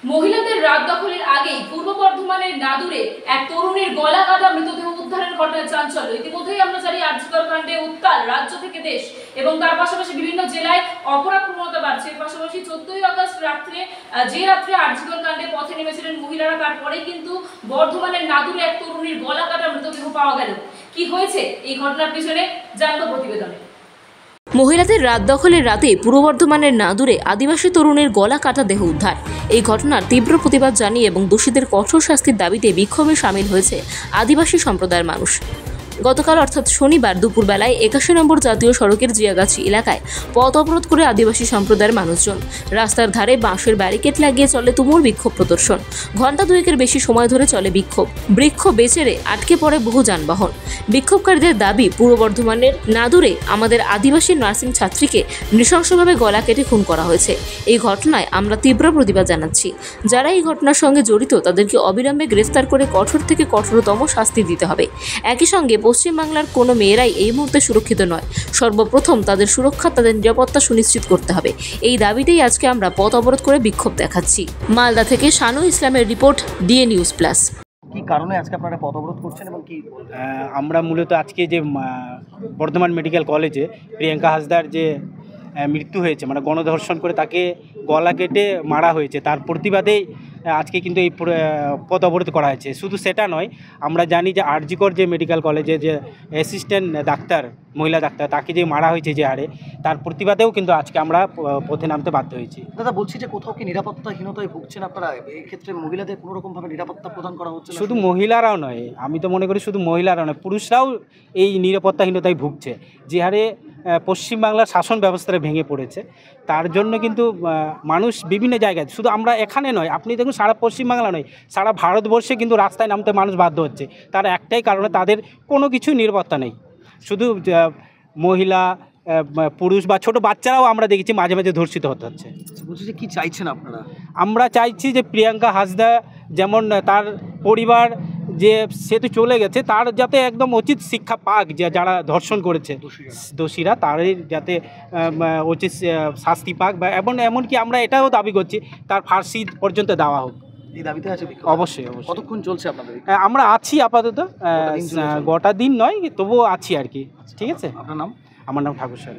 মহিলাদের রাত দখলের আগেই পূর্ব বর্ধমানের নাদুরে এক তরুণীর গলা কাটা মৃতদেহ উদ্ধারের ঘটনায় চাঞ্চল্য। ইতিমধ্যেই আমরা জানি আরজিকর কাণ্ডে উত্তাল রাজ্য থেকে দেশ এবং তার পাশাপাশি বিভিন্ন জেলায় অপরাধ প্রবণতা বাড়ছে। এর পাশাপাশি 14ই আগস্ট রাত্রে যে রাত্রে আরজিকর কাণ্ডে পথে নেমেছিলেন মহিলারা, তারপরে কিন্তু বর্ধমানের নাদুরে এক তরুণীর গলা কাটা মৃতদেহ পাওয়া গেল। কি হয়েছে এই ঘটনার পিছনে জানবো প্রতিবেদনে। মহিলাদের রাত দখলের রাতে পূর্ব বর্ধমানের নাদুরে আদিবাসী তরুণের গলা কাটা দেহ উদ্ধার। এই ঘটনার তীব্র প্রতিবাদ জানিয়ে এবং দোষীদের কঠোর শাস্তির দাবিতে বিক্ষোভে সামিল হয়েছে আদিবাসী সম্প্রদায়ের মানুষ। গতকাল অর্থাৎ শনিবার দুপুরবেলায় 81 নম্বর জাতীয় সড়কের জিয়াগাছি এলাকায় পথ অবরোধ করে আদিবাসী সম্প্রদায়ের মানুষজন রাস্তার ধারে বাঁশের ব্যারিকেড লাগিয়ে চলে তুমুল বিক্ষোভ প্রদর্শন। ঘণ্টা দুয়েকের বেশি সময় ধরে চলে বিক্ষোভ। বৃক্ষ বেচেরে আটকে পড়ে বহু যানবাহন। বিক্ষোভকারীদের দাবি, পূর্ব বর্ধমানের নাদুরে আমাদের আদিবাসী নার্সিং ছাত্রীকে নৃশংসভাবে গলা কেটে খুন করা হয়েছে। এই ঘটনায় আমরা তীব্র প্রতিবাদ জানাচ্ছি। যারা এই ঘটনার সঙ্গে জড়িত তাদেরকে অবিলম্বে গ্রেফতার করে কঠোর থেকে কঠোরতম শাস্তি দিতে হবে। একই সঙ্গে পশ্চিমবাংলার কোনো মেয়েরাই এই মুহূর্তে সুরক্ষিত নয়। সর্বপ্রথম তাদের সুরক্ষা, তাদের নিরাপত্তা সুনিশ্চিত করতে হবে। এই দাবিতেই আজকে আমরা পথ অবরোধ করে বিক্ষোভ দেখাচ্ছি। মালদা থেকে শানু ইসলামের রিপোর্ট, ডিএ নিউজ প্লাস। কি কারণে আজকে আপনারা পথ অবরোধ করছেন এবং কি? আমরা মূলত আজকে যে বর্ধমান মেডিকেল কলেজে প্রিয়াঙ্কা হাসদার যে মৃত্যু হয়েছে, মানে গণধর্ষণ করে তাকে গলা কেটে মারা হয়েছে, তার প্রতিবাদেই আজকে কিন্তু এই পথ অবরোধ করা হয়েছে। শুধু সেটা নয়, আমরা জানি যে আরজিকর যে মেডিকেল কলেজে যে অ্যাসিস্ট্যান্ট ডাক্তার, মহিলা ডাক্তার, তাকে যে মারা হয়েছে যে হারে, তার প্রতিবাদেও কিন্তু আজকে আমরা পথে নামতে বাধ্য হয়েছি। দাদা, বলছি যে কোথাও কি নিরাপত্তাহীনতায় ভুগছেন আপনারা? এই ক্ষেত্রে মহিলাদের কোনো রকমভাবে নিরাপত্তা প্রদান করা হচ্ছে না? শুধু মহিলারাও নয়, আমি তো মনে করি শুধু মহিলারাও নয়, পুরুষরাও এই নিরাপত্তাহীনতায় ভুগছে। যে হারে পশ্চিমবাংলার শাসন ব্যবস্থাটা ভেঙে পড়েছে, তার জন্য কিন্তু মানুষ বিভিন্ন জায়গায়, শুধু আমরা এখানে নয়, আপনি দেখুন সারা পশ্চিমবাংলা নয়, সারা ভারতবর্ষে কিন্তু রাস্তায় নামতে মানুষ বাধ্য হচ্ছে। তার একটাই কারণে, তাদের কোনো কিছু নিরাপত্তা নেই। শুধু মহিলা, পুরুষ বা ছোট বাচ্চারাও আমরা দেখেছি মাঝে মাঝে ধর্ষিত হতে হচ্ছে। বলছি যে কী চাইছেন আপনারা? আমরা চাইছি যে প্রিয়াঙ্কা হাসদা, যেমন তার পরিবার যে সে তো চলে গেছে, তার যাতে একদম উচিত শিক্ষা পাক, যে যারা ধর্ষণ করেছে দোষীরা, তারই যাতে উচিত শাস্তি পাক। বা এমনকি আমরা এটাও দাবি করছি তার ফাঁসি পর্যন্ত দেওয়া হোক। এই দাবিতে আছে? অবশ্যই অবশ্যই। কতক্ষণ চলছে আপনাদের? আমরা আছি আপাতত, গোটা দিন নয়, তবুও আছি আর কি। ঠিক আছে। আপনার নাম? আমার নাম ঠাকুর স্যার।